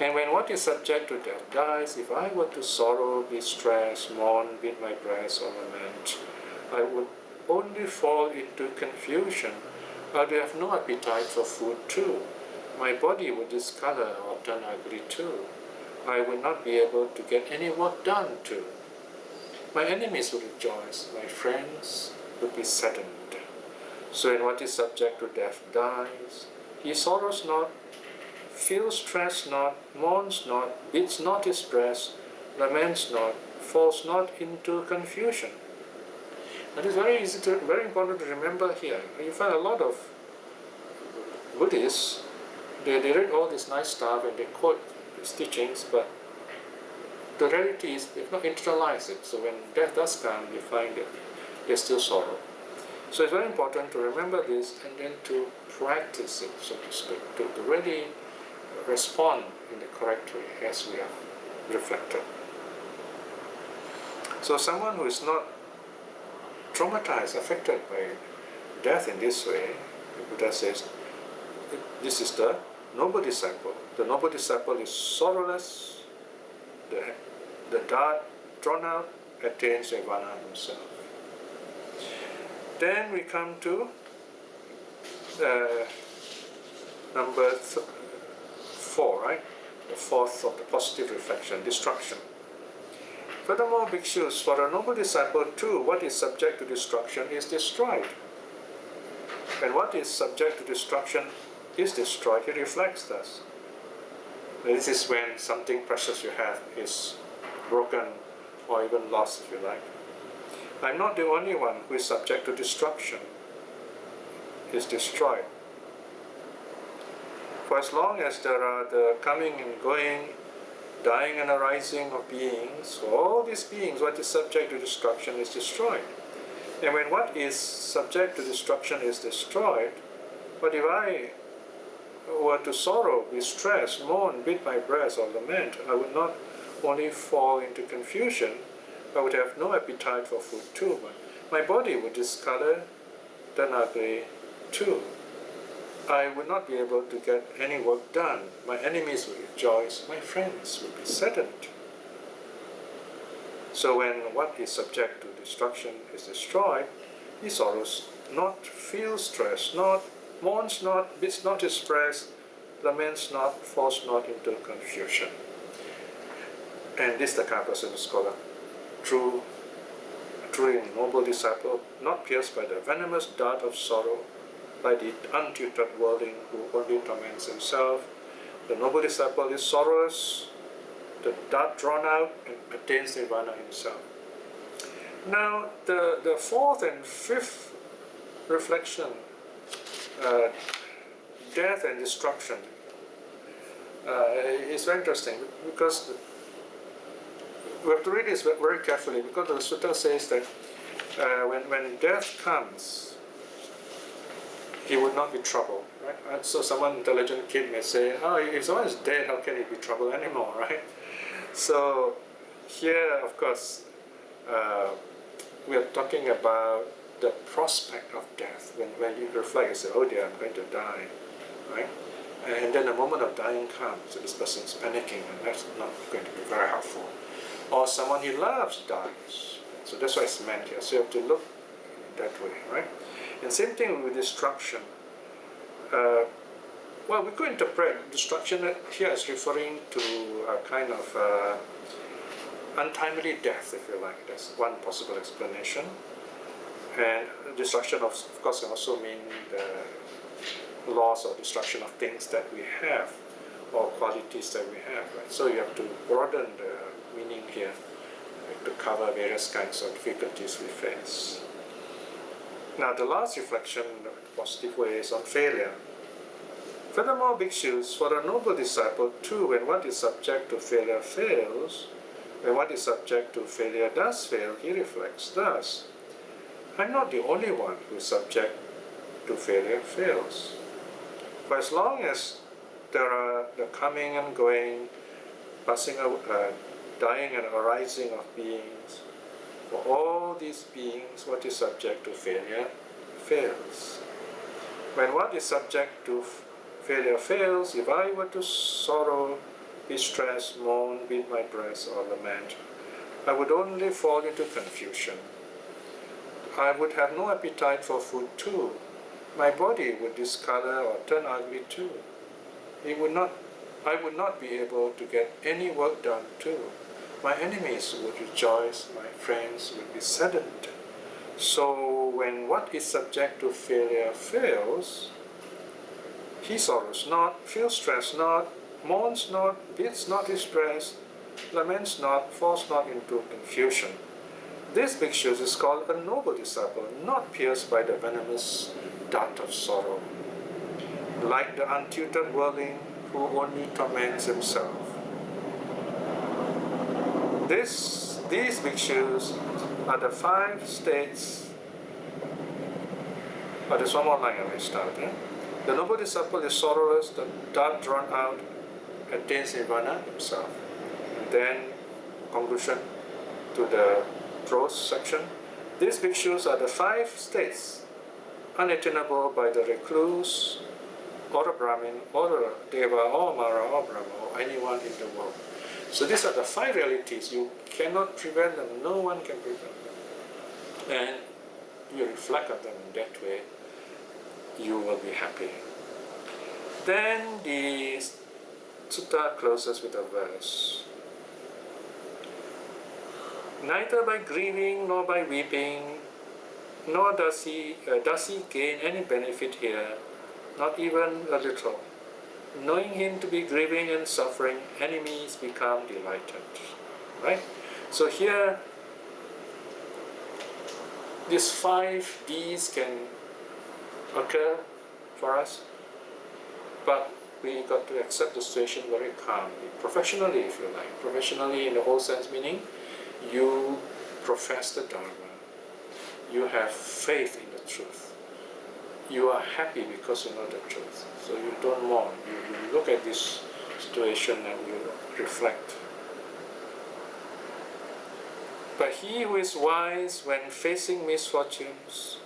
And when what is subject to death dies, if I were to sorrow, be stressed, mourn, beat my breast, or lament, I would only fall into confusion. I would have no appetite for food too. My body would discolor or turn ugly too. I would not be able to get any work done too. My enemies would rejoice, my friends would be saddened. So in what is subject to death dies, he sorrows not, feels stress not, mourns not, beats not his breast, laments not, falls not into confusion. That is very important to remember here. You find a lot of Buddhists, they read all this nice stuff and they quote these teachings, but the reality is they've not internalized it. So when death does come, you find that there's still sorrow. So it's very important to remember this and then to practice it, so to speak, to really respond in the correct way as we have reflected. So someone who is not traumatized, affected by death in this way, the Buddha says, this is the noble disciple. The noble disciple is sorrowless. The dart drawn out attains nirvana himself. Then we come to number 4, right? The fourth of the positive reflection, destruction. Furthermore, bhikshus, for a noble disciple too, what is subject to destruction is destroyed. And what is subject to destruction is destroyed. He reflects thus. This is when something precious you have is broken or even lost, if you like. I'm not the only one who is subject to destruction, is destroyed. For as long as there are the coming and going, dying and arising of beings, for all these beings, what is subject to destruction is destroyed. And when what is subject to destruction is destroyed, but if I were to sorrow, be stressed, mourn, beat my breast, or lament, I would not only fall into confusion, I would have no appetite for food too, but my body would discolor, turn ugly too. I would not be able to get any work done. My enemies would rejoice, my friends would be saddened. So when what is subject to destruction is destroyed, he sorrows not, feels stress not, mourns not, beats not his breast, laments not, falls not into confusion. And this is the kind of person who's called a truly noble disciple, not pierced by the venomous dart of sorrow, by the untutored worldling who only torments himself. The noble disciple is sorrowless, the dart drawn out, and attains nirvana himself. Now, the fourth and fifth reflection, death and destruction, is very interesting because we have to read this very carefully, because the sutta says that when death comes, he would not be troubled, right? And so someone intelligent kid may say, oh, if someone is dead, how can he be troubled anymore, right? So here, of course, we are talking about the prospect of death. When you reflect, you say, oh dear, I'm going to die, right? And then the moment of dying comes, so this person's panicking, and that's not going to be very helpful. Or someone he loves dies. So that's why it's meant here. So you have to look that way, right? And same thing with destruction. Well, we could interpret destruction here as referring to a kind of untimely death, if you like. That's one possible explanation. And destruction, of course, can also mean the loss or destruction of things that we have or qualities that we have, right? So you have to broaden the meaning here to cover various kinds of difficulties we face. Now, the last reflection, the positive way, is on failure. Furthermore, bhikshus, for a noble disciple too, when what is subject to failure fails, when what is subject to failure does fail, he reflects thus: I'm not the only one who is subject to failure fails. For as long as there are the coming and going, passing away, dying and arising of beings, for all these beings, what is subject to failure fails. When what is subject to failure fails, if I were to sorrow, distress, moan, beat my breast, or lament, I would only fall into confusion. I would have no appetite for food too. My body would discolor or turn ugly too. I would not be able to get any work done too. My enemies would rejoice, my friends would be saddened. So when what is subject to failure fails, he sorrows not, feels stress not, mourns not, beats not his breast, laments not, falls not into confusion. This bhikshu is called a noble disciple, not pierced by the venomous dart of sorrow, like the untutored worldling who only torments himself. These bhikshus are the 5 states. Oh, there's one more line I will start. The noble disciple is sorrowless, the dart drawn out, attains nirvana himself. And then, conclusion to the prose section. These bhikshus are the 5 states, unattainable by the recluse, or a Brahmin, or a Deva, or Mara, or Brahma, or anyone in the world. So these are the 5 realities. You cannot prevent them. No one can prevent them. And you reflect on them in that way, you will be happy. Then the sutta closes with a verse. Neither by grieving nor by weeping, nor does he gain any benefit here, not even a little. Knowing him to be grieving and suffering, enemies become delighted. Right? So here, these 5 Ds can occur for us, but we got to accept the situation very calmly, professionally, if you like. Professionally in the whole sense, meaning you profess the Dharma, you have faith in the truth, you are happy because you know the truth, so you don't mourn. You look at this situation and you reflect. But he who is wise when facing misfortunes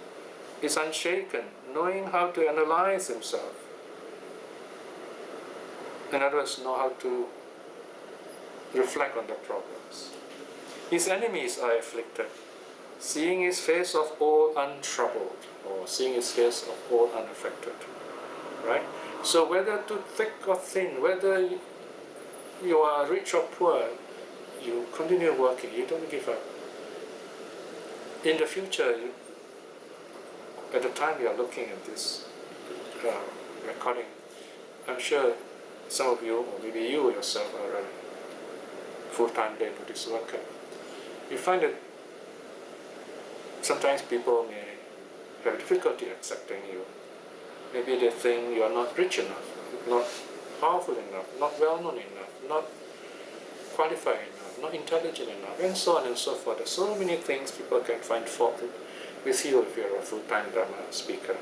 is unshaken, knowing how to analyze himself. In other words, know how to reflect on the problems. His enemies are afflicted, seeing his face of old untroubled, or seeing his face of old unaffected. Right? So whether too thick or thin, whether you are rich or poor, you continue working, you don't give up. In the future, at the time you are looking at this recording, I'm sure some of you, or maybe you yourself, are a full-time day Buddhist worker. You find that sometimes people may have difficulty accepting you. Maybe they think you are not rich enough, not powerful enough, not well-known enough, not qualified enough, not intelligent enough, and so on and so forth. There's so many things people can find fault with you if you're a full-time Dharma speaker.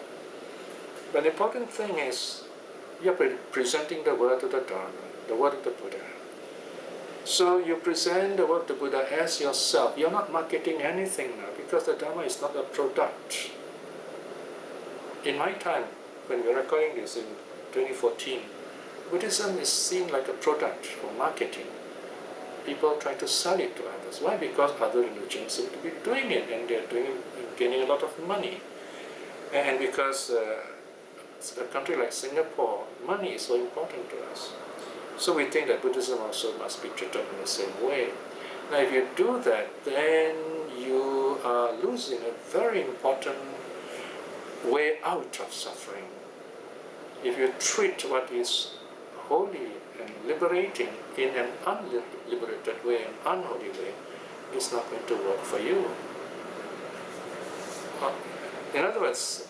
But the important thing is you're presenting the word of the Dharma, the word of the Buddha. So you present the word of the Buddha as yourself. You're not marketing anything now, because the Dharma is not a product. In my time, when we're recording this in 2014, Buddhism is seen like a product for marketing. People try to sell it to others. Why? Because other religions seem to be doing it, and they're doing it and gaining a lot of money. And because a country like Singapore, money is so important to us. So we think that Buddhism also must be treated in the same way. Now if you do that, then you are losing a very important way out of suffering. If you treat what is holy and liberating in an unliberated way, an unholy way, it's not going to work for you. In other words,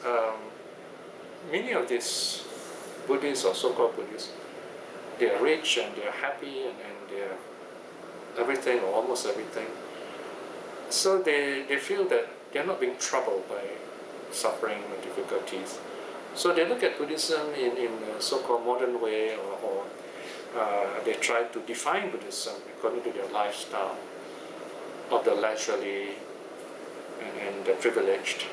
many of these Buddhists or so-called Buddhists, they are rich and they are happy and they are everything or almost everything. So they feel that they are not being troubled by suffering or difficulties. So they look at Buddhism in a so-called modern way, or they try to define Buddhism according to their lifestyle of the leisurely and the privileged.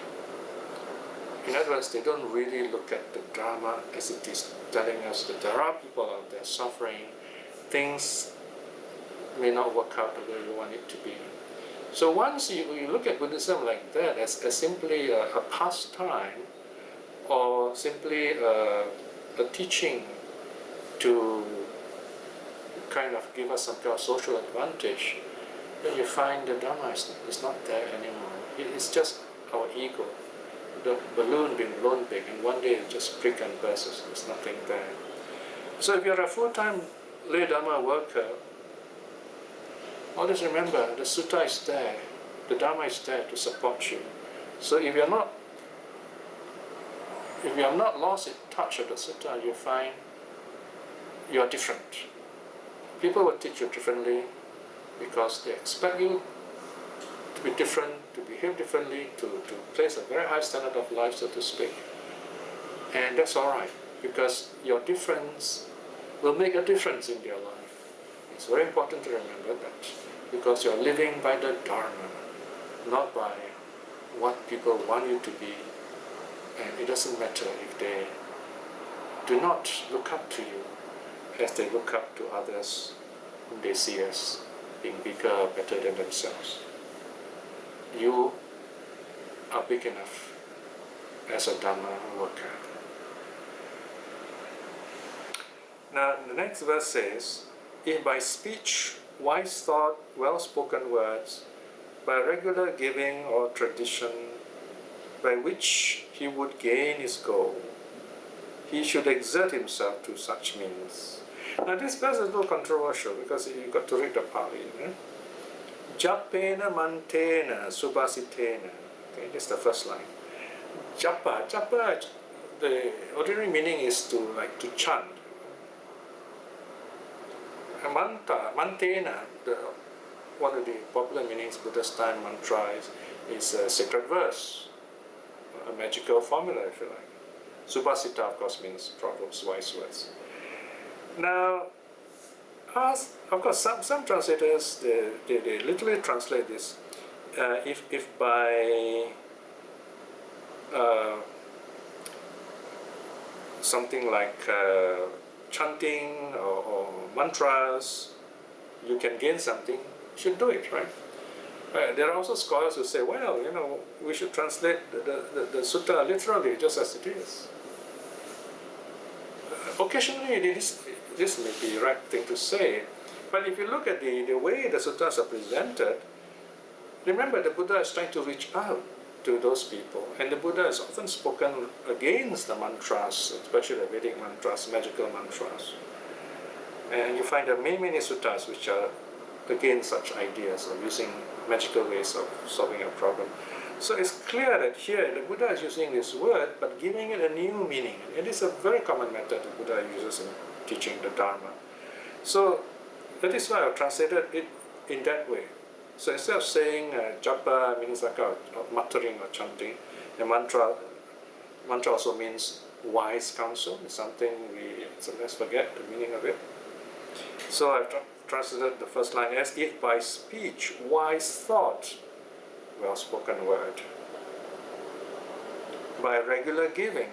In other words, they don't really look at the Dharma as it is telling us that there are people out there suffering, things may not work out the way you want it to be. So once you look at Buddhism like that, as simply a pastime, or simply a teaching to kind of give us some kind of social advantage, then you find the Dharma is not there anymore. It's just our ego. The balloon being blown big, and one day it just prick and bursts. There's nothing there. So if you're a full-time lay Dharma worker, always remember the sutta is there, the Dharma is there to support you. So if you have not lost in touch of the sutta, you find you are different. People will teach you differently because they expect you to be different, to behave differently, to place a very high standard of life, so to speak. And that's all right, because your difference will make a difference in their life. It's very important to remember that, because you're living by the Dharma, not by what people want you to be. And it doesn't matter if they do not look up to you as they look up to others whom they see as being bigger or better than themselves. You are big enough as a Dharma worker. Now the next verse says, if by speech, wise thought, well-spoken words, by regular giving or tradition, by which he would gain his goal, he should exert himself to such means. Now this verse is a little controversial because you've got to read the Pali. Japena mantena subhasitena. Okay, this is the first line. Japa, the ordinary meaning is to chant. Mantena, one of the popular meanings Buddha's time mantra is a sacred verse, a magical formula, if you like. Subhasita, of course, means proverbs, wise words. Now, of course, some translators they literally translate this. If by something like chanting or mantras, you can gain something, you should do it, right? There are also scholars who say, well, we should translate the sutta literally, just as it is. Occasionally, this may be the right thing to say, but if you look at the way the suttas are presented, remember the Buddha is trying to reach out to those people, and the Buddha has often spoken against the mantras, especially the Vedic mantras, magical mantras. And you find there are many suttas which are against such ideas of using magical ways of solving a problem. So it's clear that here the Buddha is using this word but giving it a new meaning. It is a very common method the Buddha uses in teaching the Dharma. So that is why I've translated it in that way. So instead of saying japa, meaning like muttering or chanting, the mantra also means wise counsel. It's something we sometimes forget the meaning of it. So I've translated the first line as if by speech, wise thought, well-spoken word, by regular giving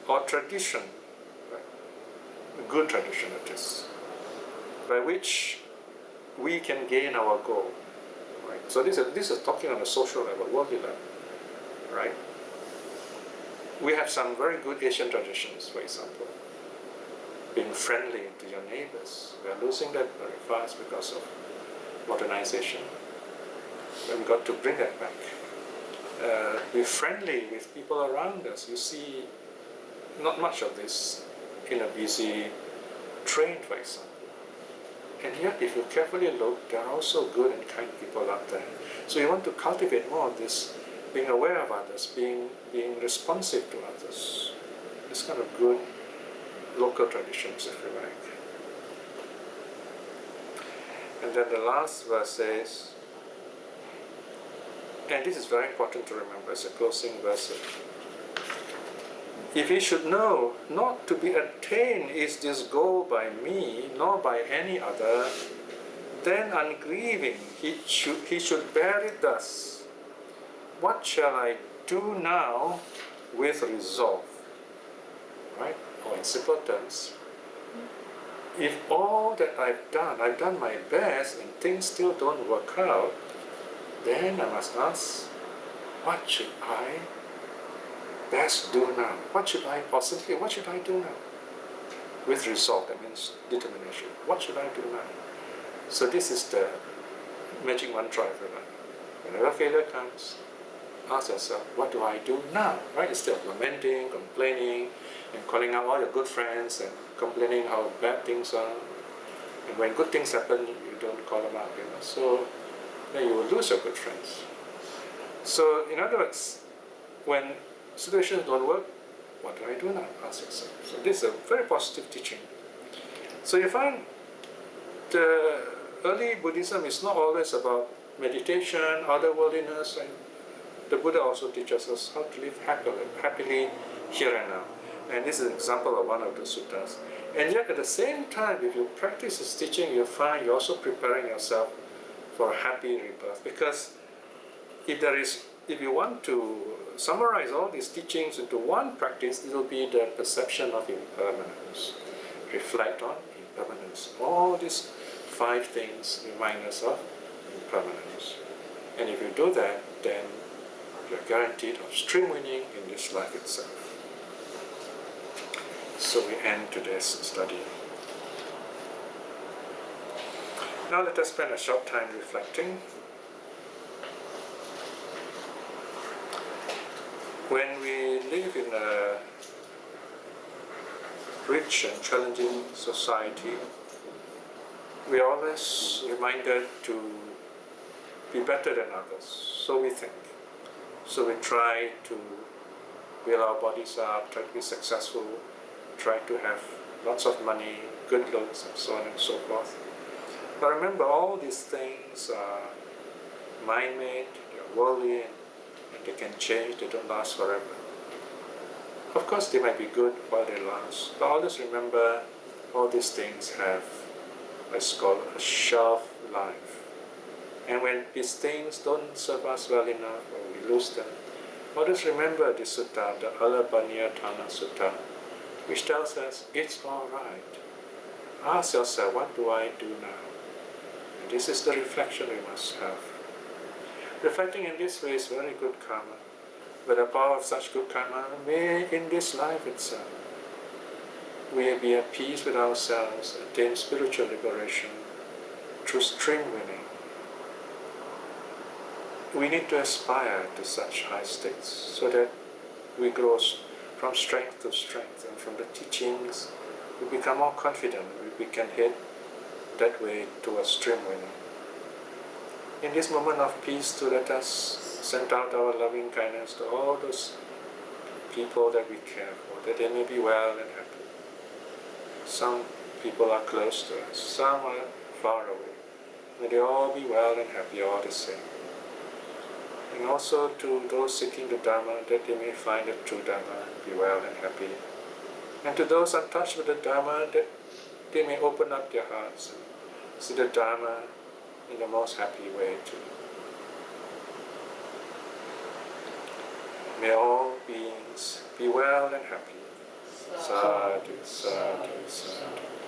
or tradition, right? Good tradition it is, by which we can gain our goal. Right? So this is talking on a social level, worldly level, right? We have some very good Asian traditions, for example, being friendly to your neighbors. We are losing that very fast because of modernization. But we've got to bring that back. Be friendly with people around us. You see not much of this in a busy train, for example. And yet, if you carefully look, there are also good and kind people out there. So you want to cultivate more of this, being aware of others, being responsive to others. This kind of good local traditions, if you like. And then the last verse says, and this is very important to remember as a closing verse. If he should know not to be attained is this goal by me, nor by any other, then ungrieving he should bear it thus. What shall I do now with resolve? Right? Or in simple terms, if all that I've done my best and things still don't work out, then I must ask, what should I best do now? What should I do now? With resolve, that means determination. What should I do now? So this is the magic mantra, everyone. Whenever failure comes, ask yourself, what do I do now? Right? Instead of lamenting, complaining, and calling out all your good friends and complaining how bad things are. And when good things happen, you don't call them out, So then you will lose your good friends. So in other words, when situations don't work, what do I do now? Ask yourself. So this is a very positive teaching. So you find the early Buddhism is not always about meditation, otherworldliness, and the Buddha also teaches us how to live happily here and now. And this is an example of one of the suttas. And yet at the same time, if you practice his teaching, you find you're also preparing yourself for a happy rebirth. Because if you want to summarize all these teachings into one practice, it will be the perception of impermanence. Reflect on impermanence. All these 5 things remind us of impermanence. And if you do that, then you're guaranteed of stream winning in this life itself. So we end today's study. Now let us spend a short time reflecting. When we live in a rich and challenging society, we are always reminded to be better than others, so we think. So we try to build our bodies up, try to be successful, try to have lots of money, good looks, and so on and so forth. But remember, all these things are mind-made, they're worldly, and they can change, they don't last forever. Of course, they might be good while they last, but always remember, all these things have what's called a shelf life. And when these things don't serve us well enough, or we lose them, always remember the sutta, the Alabanyatana Sutta, which tells us, it's all right. Ask yourself, what do I do now? And this is the reflection we must have. Reflecting in this way is very good karma. With the power of such good karma, may in this life itself, we be at peace with ourselves, attain spiritual liberation through stream winning. We need to aspire to such high states so that we grow from strength to strength, and from the teachings we become more confident, we can head that way towards stream winning. In this moment of peace, to let us send out our loving kindness to all those people that we care for, that they may be well and happy. Some people are close to us, some are far away. May they all be well and happy all the same. And also to those seeking the Dharma, that they may find the true Dharma, be well and happy. And to those untouched with the Dharma, that they may open up their hearts and see the Dharma in the most happy way too. May all beings be well and happy. Sadhu, sadhu, sadhu.